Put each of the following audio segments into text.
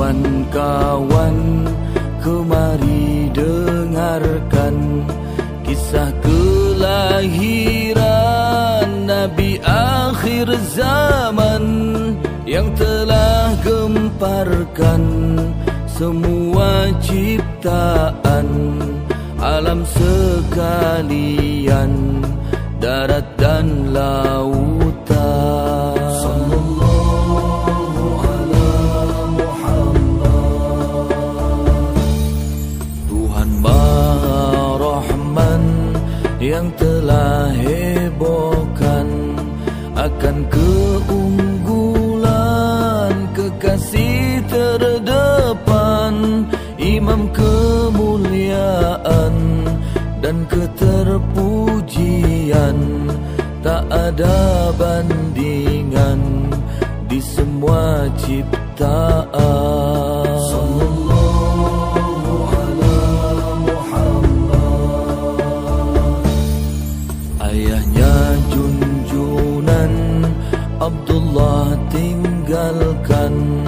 kawan-kawan, kemari dengarkan kisah kelahiran Nabi akhir zaman yang telah gemparkan semua ciptaan alam sekalian, darat dan lautan. Sallallahu ala Muhammad. Tuhan Maha Rahman yang telah hebohkan akan keunggulan kekasih terdepan, imam kemuliaan dan keterpujian, tak ada bandingan di semua ciptaan. Sallallahu ala Muhammad. Ayahnya junjunan Abdullah tinggalkan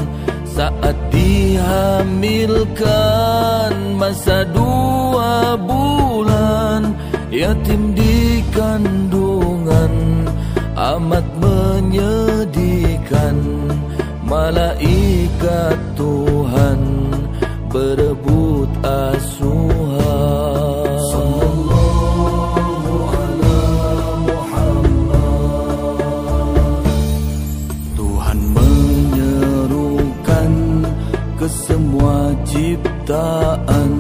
saat dihamilkan, masa 2 bulan yatim di kandungan, amat menyedihkan. Malaikat Tuhan berebut asuhan. Sallallahu ala Muhammad. Tuhan menyerukan ke semua ciptaan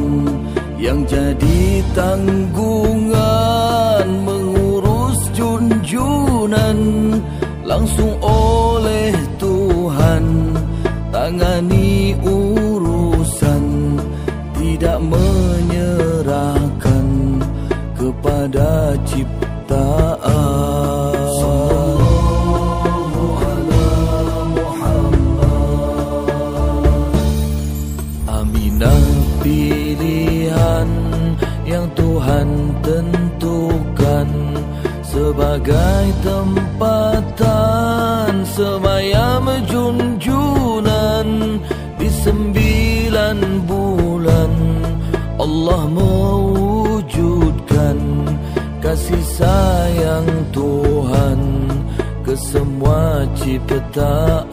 yang jadi tanggungan mengurus junjunan, langsung oleh Tuhan tangani urusan, tidak menyerahkan kepada ciptaan. Sallallahu ala Muhammad. Aminah pilihan yang Tuhan tentukan sebagai tempatan semayam junjunan di 9 bulan. Allah mewujudkan kasih sayang Tuhan ke semua ciptaan.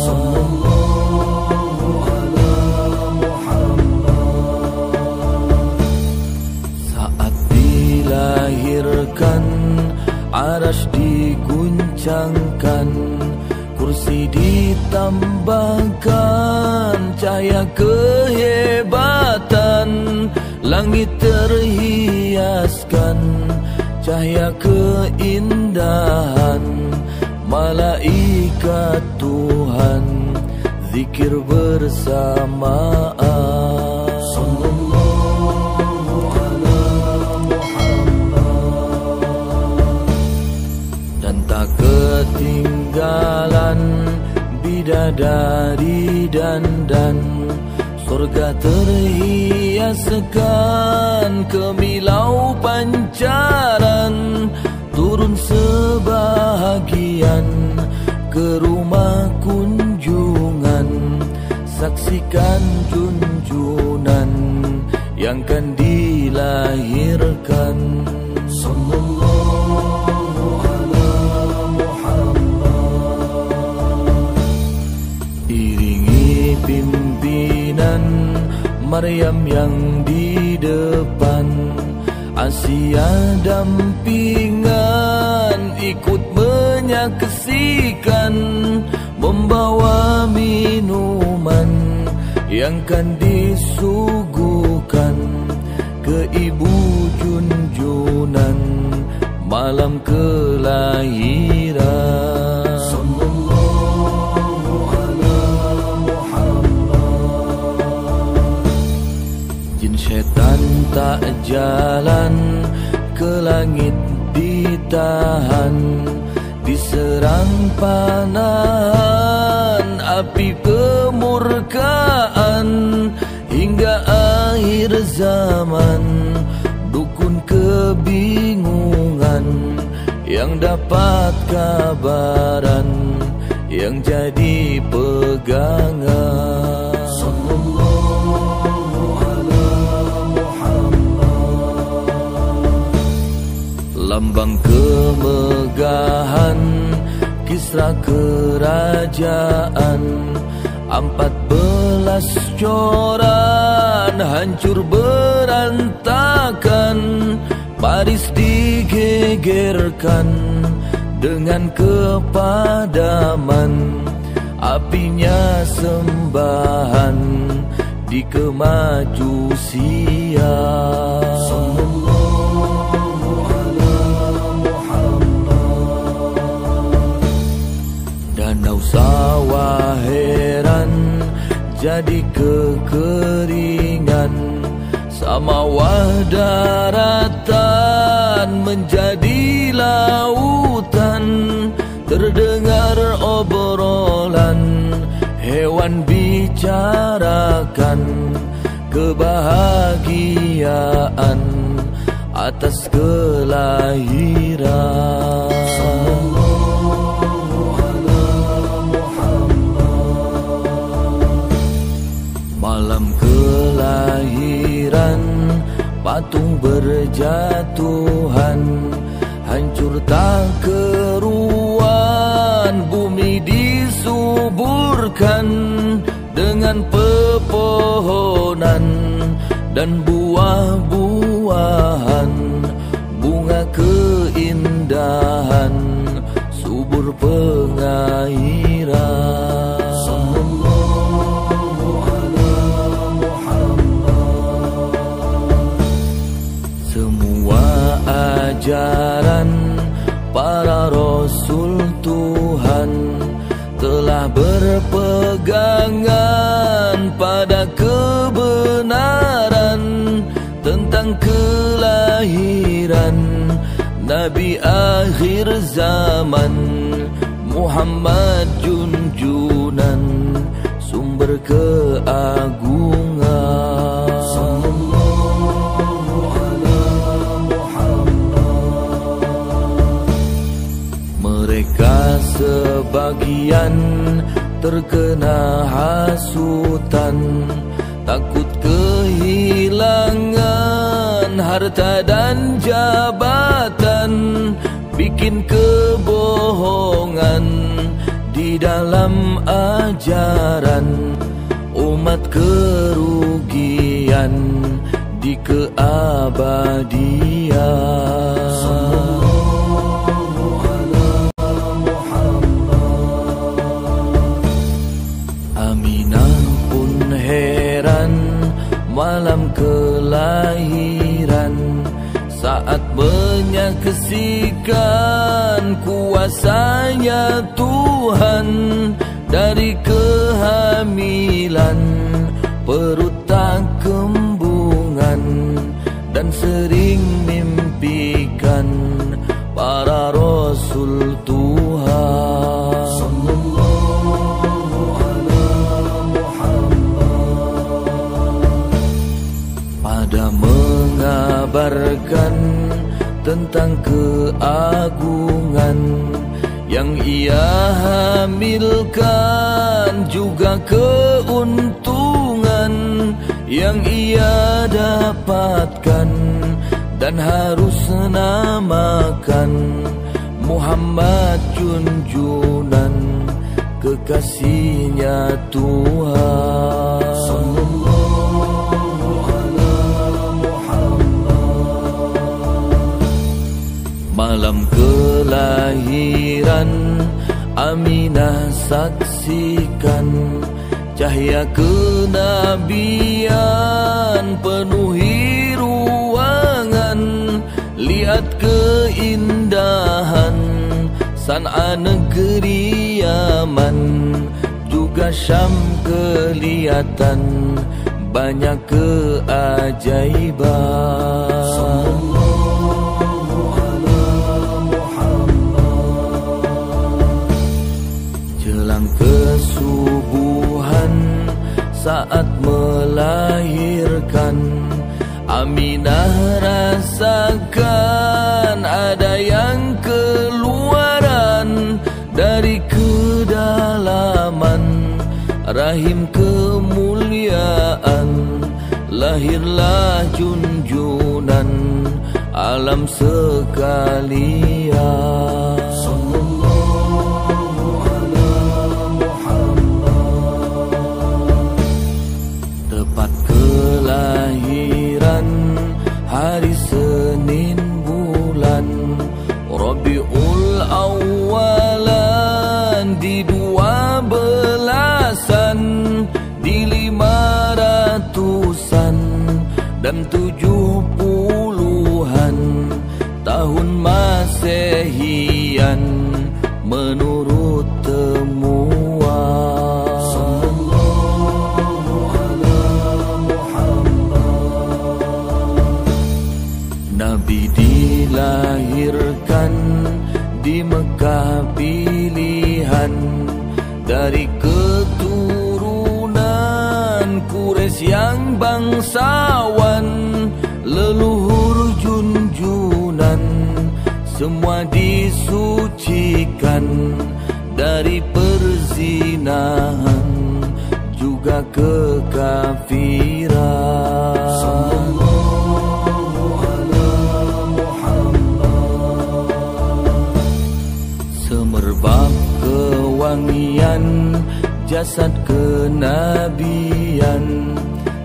Sallallahu ala Muhammad. Saat dilahirkan arash diguncangkan, kursi ditambahkan cahaya kehebatan, langit terhiaskan cahaya keindahan. Malaikat Tuhan zikir bersamaan. Sallallahu ala Muhammad. Dan tak ketinggalan bidadari dandan, surga terhiaskan kemilau pancaran, turun sebahagian ke rumah kunjungan, saksikan junjunan yang kan dilahirkan. Sallallahu ala Muhammad. Iringi pimpinan Maryam yang di depan, Asia dampingan ikut menyaksikan, membawa minuman yang kan disuguhkan ke ibu junjunan malam kelahiran. Sallallahu ala Muhammad. Jin syaitan tak jalan ke langit ditahan, diserang panahan api kemurkaan, hingga akhir zaman dukun kebingungan yang dapat kabaran yang jadi pegangan. Sallallahu ala Muhammad. Lambang kemegahan Kisra kerajaan, 14 coran hancur berantakan. Paris digegerkan dengan kepadaman, apinya sembahan di kemajusian. Sallallahu ala Muhammad. Danau sawah heran jadi kekeringan, samawah daratan menjadi lautan. Terdengar obrolan hewan bicarakan kebahagiaan atas kelahiran. Sallallahu ala Muhammad. Malam kelahiran patung berjatuhan, hancur tak keruan, bumi disuburkan dengan pepohonan dan buah-buahan, bunga keindahan, subur pengairan. Sallallahu ala Muhammad. Semua ajaran para rasul Tuhan telah berpegangan pada kebenaran tentang kelahiran Nabi akhir zaman, Muhammad junjunan sumber keagungan. Sallallahu ala Muhammad. Mereka sebagian terkena hasutan, takut kehilangan harta dan jabatan, bikin kebohongan di dalam ajaran, umat kerugian di keabadian. Sallallahu ala Muhammad. Aminah pun heran malam kelahiran, saat menyaksikan kuasanya Tuhan. Dari kehamilan perut tak kembungan, dan sering mimpikan para rasul Tuhan. Sallallahu ala Muhammad. Pada mengabarkan tentang keagungan yang ia hamilkan, juga keuntungan yang ia dapatkan, dan harus namakan Muhammad junjunan kekasihnya Tuhan. Sallallahu ala Muhammad. Malam kelahiran Aminah saksikan, cahaya kenabian penuhi ruangan. Lihat keindahan San'a negeri Yaman, juga Syam kelihatan banyak keajaiban. Kesubuhan saat melahirkan, Aminah rasakan ada yang keluaran dari kedalam rahim kemuliaan, lahirlah junjunan alam sekalian. Sallallahu ala Muhammad. Tepat kelahiran hari Senin bulan Rabiul Awalan di 12-an, di 500-an dan 70-an tahun Masehian menurut temuan. Sallallahu ala Muhammad. Nabi dilahirkan di Mekah pilihan dari keturunan Quraisy yang bangsawan, leluhur junjunan semua disucikan dari perzinahan juga kekafiran. Sallallahu ala Muhammad. Semerbak kewangian jasad kenabian,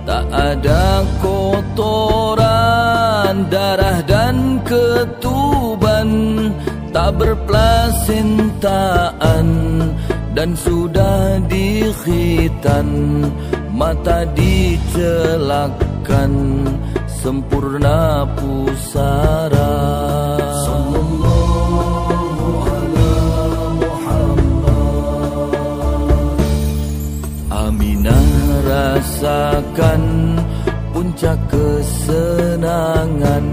tak ada kotoran, darah dan ketuban, tak berplasentaan dan sudah dikhitan, mata dicelakkan sempurna pusara. Sallallahu ala Muhammad. Aminah rasakan puncak kesenangan,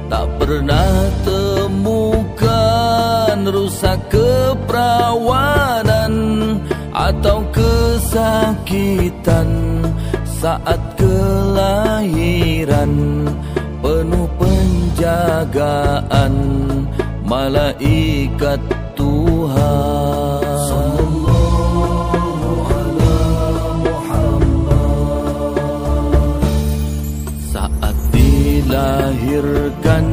tak pernah temukan rusak keperawanan atau kesakitan saat kelahiran, penuh penjagaan malaikat Tuhan. Sallallahu ala Muhammad. Saat dilahirkan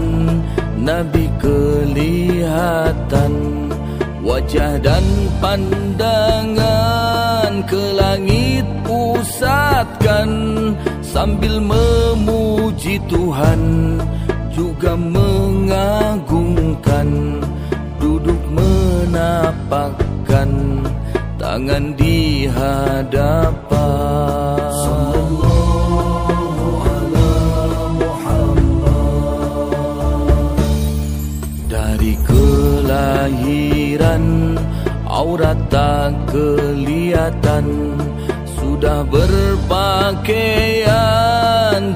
Nabi kelihatan, wajah dan pandangan ke langit pusatkan, sambil memuji Tuhan juga mengagungkan, duduk menapakkan tangan di hadapan. Sallallahu ala Muhammad. Dari kelahiran aurat tak kelihatan, sudah berpakaian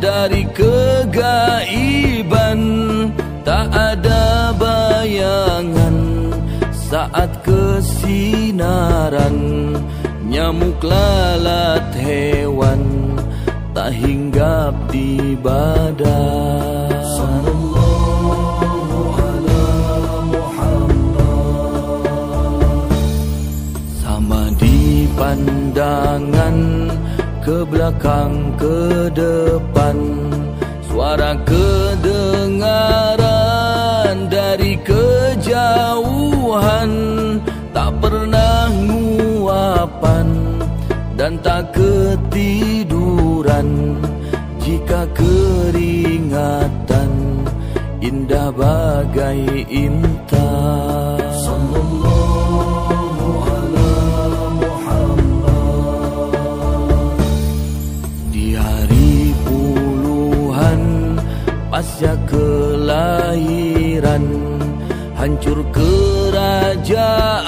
dari kegaiban, tak ada bayangan saat kesinaran, nyamuk lalat hewan tak hinggap di badan. Sallallahu ala Muhammad. Sama di pandangan, ke belakang ke depan, suara kedengaran dari kejauhan, tak pernah nguapan dan tak ketiduran, jika keringatan indah bagai intan. Sallallahu ala Muhammad. Di hari puluhan pasca kelahiran, hancur kerajaan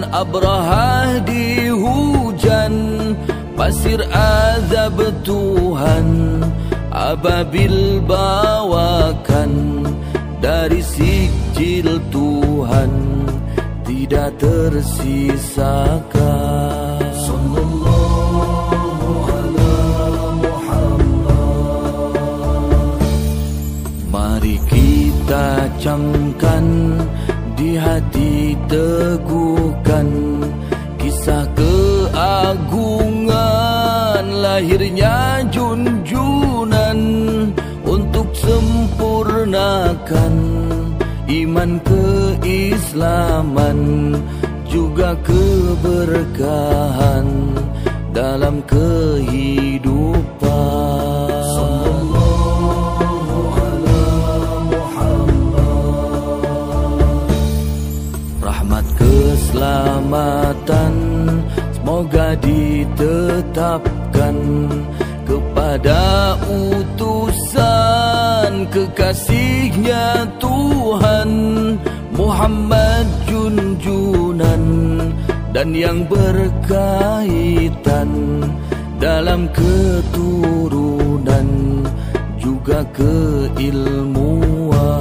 Abrahah dihujan, pasir azab Tuhan ababil bawakan, dari sijil Tuhan tidak tersisakan. Sallallahu ala Muhammad. Mari kita camkan, di hati teguhkan kisah keagungan lahirnya junjunan untuk sempurnakan iman keislaman, juga keberkahan dalam kehidupan. Sallallahu ala Muhammad. Rahmat keselamatan semoga ditetapkan kepada utusan kekasihnya Tuhan Muhammad junjunan, dan yang berkaitan dalam keturunan juga keilmuan.